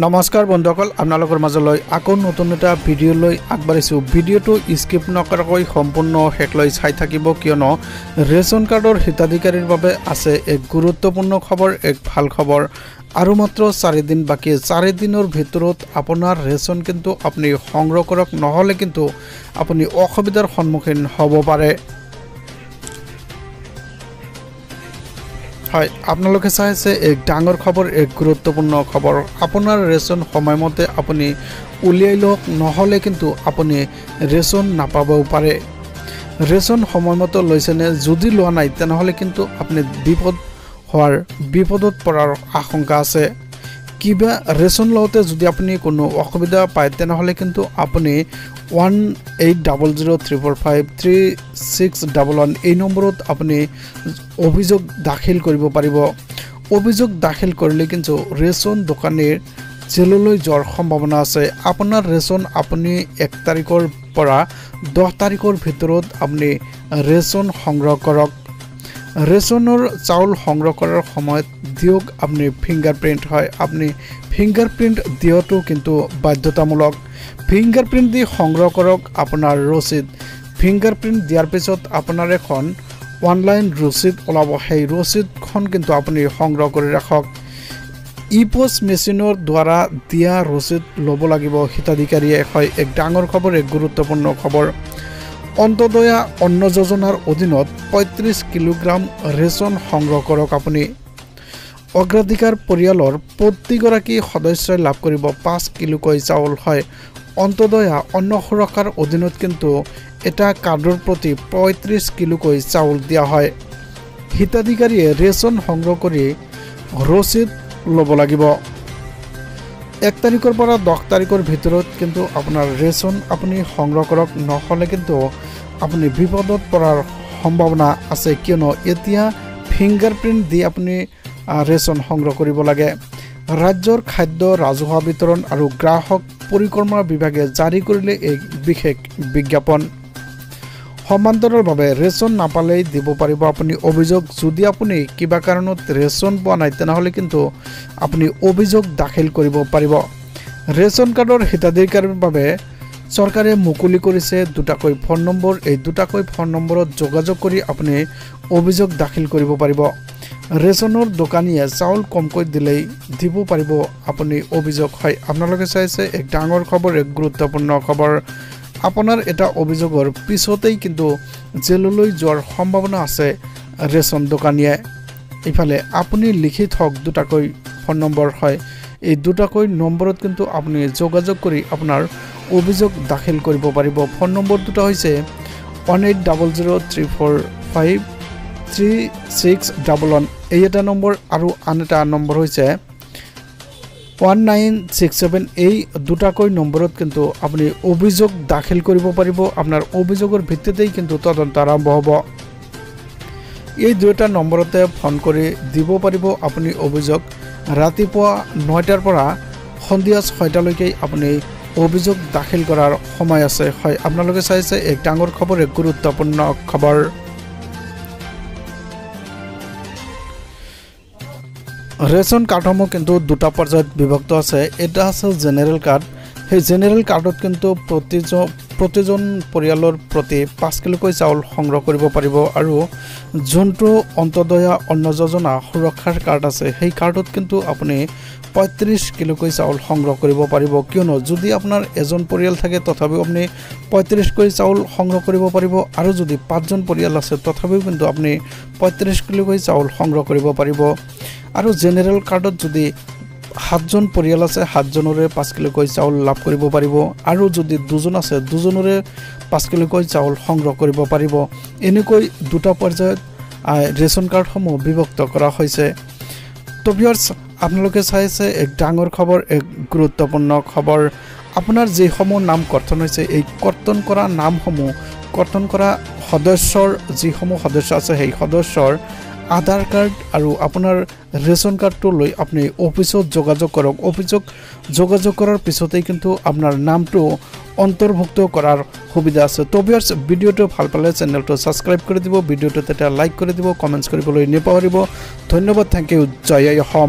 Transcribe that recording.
নমস্কাৰ বন্ধুসকল আপোনালোকৰ মাজলৈ আকৌ নতুন এটা ভিডিঅ লৈ আগবাঢ়িছো ভিডিঅটো স্কিপ নকৰাকৈ সম্পূৰ্ণ শেষলৈ চাই থাকিব কিয়নো ৰেচন কাৰ্ডৰ হিতাধিকাৰীৰ বাবে আছে এক গুৰুত্বপূৰ্ণ খবৰ এক ভাল খবৰ আৰু মাত্ৰ 4 দিন বাকি 4 দিনৰ ভিতৰত আপোনাৰ ৰেচন কিন্তু আপুনি সংগ্ৰহ কৰক নহলে কিন্তু আপুনি অসুবিধাৰ সন্মুখীন হ'ব পাৰে হয় আপোনালোকে চাইছে এক ডাঙৰ খবৰ এক গুৰুত্বপূৰ্ণ খবৰ আপোনাৰ ৰেচন সময়মতে আপুনি উলিয়াই লওক নহলে কিন্তু আপুনি ৰেচন নাপাবও পাৰে ৰেচন সময়মতে লৈছেনে যদি লোৱা নাই তেনেহলে কিন্তু আপুনি বিপদত পৰাৰ আশংকা আছে কিবা ৰেচন লওতে যদি আপুনি কোনো অসুবিধা পায় তেনেহলে কিন্তু আপুনি 1800345361 এই নম্বৰত আপুনি অভিযোগ দাখিল কৰিব পাৰিব অভিযোগ দাখিল কৰিলে কিন্তু ৰেচন দোকানীৰ জেললৈ যোৱাৰ সম্ভাৱনা আছে আপোনাৰ ৰেচন আপুনি 1 তাৰিখৰ পৰা 10 তাৰিখৰ ভিতৰত আপুনি ৰেচন সংগ্ৰহ কৰক ৰেচনৰ চাউল সংগ্ৰহ কৰাৰ সময়ত দিওক আপুনি ফিংগাৰপ্ৰিন্ট হয় আপুনি ফিংগাৰপ্ৰিন্ট দিয়টো কিন্তু বাধ্যতামূলক ফিংগাৰপ্ৰিন্ট দি সংগ্ৰহ কৰক আপোনাৰ ৰচিদ ফিংগাৰপ্ৰিন্ট দিয়াৰ পিছত আপোনাৰ এখন অনলাইন ৰচিদ ওলাব সেই ৰচিদখন কিন্তু আপুনি সংগ্ৰহ কৰি ৰাখক ই-পোষ্ট মেচিনৰ দ্বাৰা দিয়া ৰচিদ ল'ব লাগিব হিতাধিকাৰীয়ে হয় এক ডাঙৰ খবৰ এক গুৰুত্বপূৰ্ণ খবৰ অন্তদয়া অন্ন যোজনাৰ অধীনত 35 কিলোগ্ৰাম ৰেচন সংগ্ৰহ কৰক আপুনি অগ্ৰাধিকাৰ পৰিয়ালৰ প্ৰতিগৰাকী সদস্যই লাভ কৰিব 5 কিলোকৈ চাউল হয় অন্তদয়া অন্ন সুৰক্ষাৰ অধীনত কিন্তু এটা কাৰ্ডৰ প্ৰতি 35 কিলোকৈ চাউল দিয়া হয় হিতাধিকাৰীয়ে ৰেচন সংগ্ৰহ কৰি ৰচিদ ল'ব লাগিব 1 তাৰিখৰ পৰা 10 তাৰিখৰ ভিতৰত কিন্তু আপোনাৰ ৰেচন আপুনি সংগ্ৰহ কৰক নহলে কিন্তু আপুনি বিপদত পৰাৰ সম্ভাৱনা আছে কিয়নো এতিয়া ফিংগাৰপ্ৰিন্ট দি আপুনি ৰেচন সংগ্ৰহ কৰিব লাগে ৰাজ্যৰ খাদ্য ৰাজহুৱা বিতৰণ আৰু গ্ৰাহক পৰিক্ৰমা বিভাগে জাৰি কৰিলে এক বিশেষ বিজ্ঞাপন সমান্তৰালভাৱে ৰেচন নাপালেই দিব পাৰিব আপুনি অভিযোগ যদি আপুনি কিবা কাৰণত ৰেচন পোৱা নাই তেনেহলে কিন্তু আপুনি অভিযোগ দাখিল কৰিব পাৰিব ৰেচন কাৰ্ডৰ হিতাধিকাৰীৰ বাবে চৰকাৰে মুকলি কৰিছে দুটাকৈ ফোন নম্বৰ এই দুটাকৈ ফোন নম্বৰত যোগাযোগ কৰি আপুনি অভিযোগ দাখিল কৰিব পাৰিব ৰেচনৰ দোকানীয়ে চাউল কমকৈ দিলেই দিব পাৰিব আপুনি অভিযোগ হয় আপোনালোকে চাইছে এক ডাঙৰ খবৰ এক গুৰুত্বপূৰ্ণ খবৰ আপোনাৰ এটা অভিযোগৰ পিছতেই কিন্তু জেললৈ যোৱাৰ সম্ভাৱনা আছে ৰেচন দোকানীয়ে ইফালে আপুনি লিখি থক দুটাকৈ ফোন নম্বৰ হয় এই দুটাকৈ নম্বৰত কিন্তু আপুনি যোগাযোগ কৰি আপোনাৰ অভিযোগ দাখিল কৰিব পাৰিব ফোন নম্বৰ দুটা হৈছে 1800345361 এই এটা নম্বৰ আৰু আন এটা নম্বৰ হৈছে 1967 এই দুটাকৈ নম্বৰত কিন্তু আপুনি অভিযোগ দাখিল কৰিব পাৰিব আপোনাৰ অভিযোগৰ ভিত্তিতেই কিন্তু তদন্ত আৰম্ভ হ'ব এই দুটা নম্বৰতে ফোন কৰি দিব পাৰিব আপুনি অভিযোগ ৰাতিপুৱা 9টাৰ পৰা সন্ধিয়া 6টা লৈকে আপুনি অভিযোগ দাখিল কৰাৰ সময় আছে হয় আপোনালোকে চাইছে এক ডাঙৰ খবৰ এক গুৰুত্বপূৰ্ণ খবৰ ৰেচন কাৰ্ডসমূহ কিন্তু দুটা পৰ্যায়ত বিভক্ত আছে এটা আছে জেনেৰেল কাৰ্ড সেই জেনেৰেল কাৰ্ডত কিন্তু প্ৰতিজন পৰিয়ালৰ প্ৰতি 5 কিলোকৈ চাউল সংগ্ৰহ কৰিব পাৰিব আৰু যোনটো অন্তদয়া অন্ন যোজনা সুৰক্ষাৰ কাৰ্ড আছে সেই কাৰ্ডত কিন্তু আপুনি 35 কিলোকৈ চাউল সংগ্ৰহ কৰিব পাৰিব কিয়নো যদি আপোনাৰ এজন পৰিয়াল থাকে তথাপিও আপুনি 35 কৈ চাউল সংগ্ৰহ কৰিব পাৰিব আৰু যদি 5জন পৰিয়াল আছে তথাপিও কিন্তু আপুনি 35 কিলোকৈ চাউল সংগ্ৰহ কৰিব পাৰিব আৰু জেনেৰেল কাৰ্ডত যদি 7জন পৰিয়াল আছে 7জনৰে 5 কিলোকৈ চাউল লাভ কৰিব পাৰিব আৰু যদি 2জন আছে 2জনৰে 5 কিলোকৈ চাউল সংগ্ৰহ কৰিব পাৰিব এনেকৈ দুটা পৰ্যায়ত ৰেচন কাৰ্ডসমূহ বিভক্ত কৰা হৈছে তো ভিউয়াৰ্স আপোনালোকে চাইছে এক ডাঙৰ খবৰ এক গুৰুত্বপূৰ্ণ খবৰ আপোনাৰ যিসমূহ নাম কৰ্তন হৈছে এই কৰ্তন কৰা নামসমূহ কৰ্তন কৰা সদস্যৰ যিসমূহ সদস্য আছে সেই সদস্যৰ আধাৰ কাৰ্ড আৰু আপোনাৰ ৰেচন কাৰ্ডটো লৈ আপুনি অফিচত যোগাযোগ কৰক অফিচত যোগাযোগ কৰাৰ পিছতেই কিন্তু আপোনাৰ নামটো অন্তৰ্ভুক্ত কৰাৰ সুবিধা আছে তো ভিউয়াৰ্স ভিডিওটো ভাল পালে চেনেলটো সাবস্ক্ৰাইব কৰি দিব ভিডিওটো এটা লাইক কৰি দিব কমেন্টছ কৰিবলৈ নাপাহৰিব ধন্যবাদ থ্যাংক ইউ জয় অসম।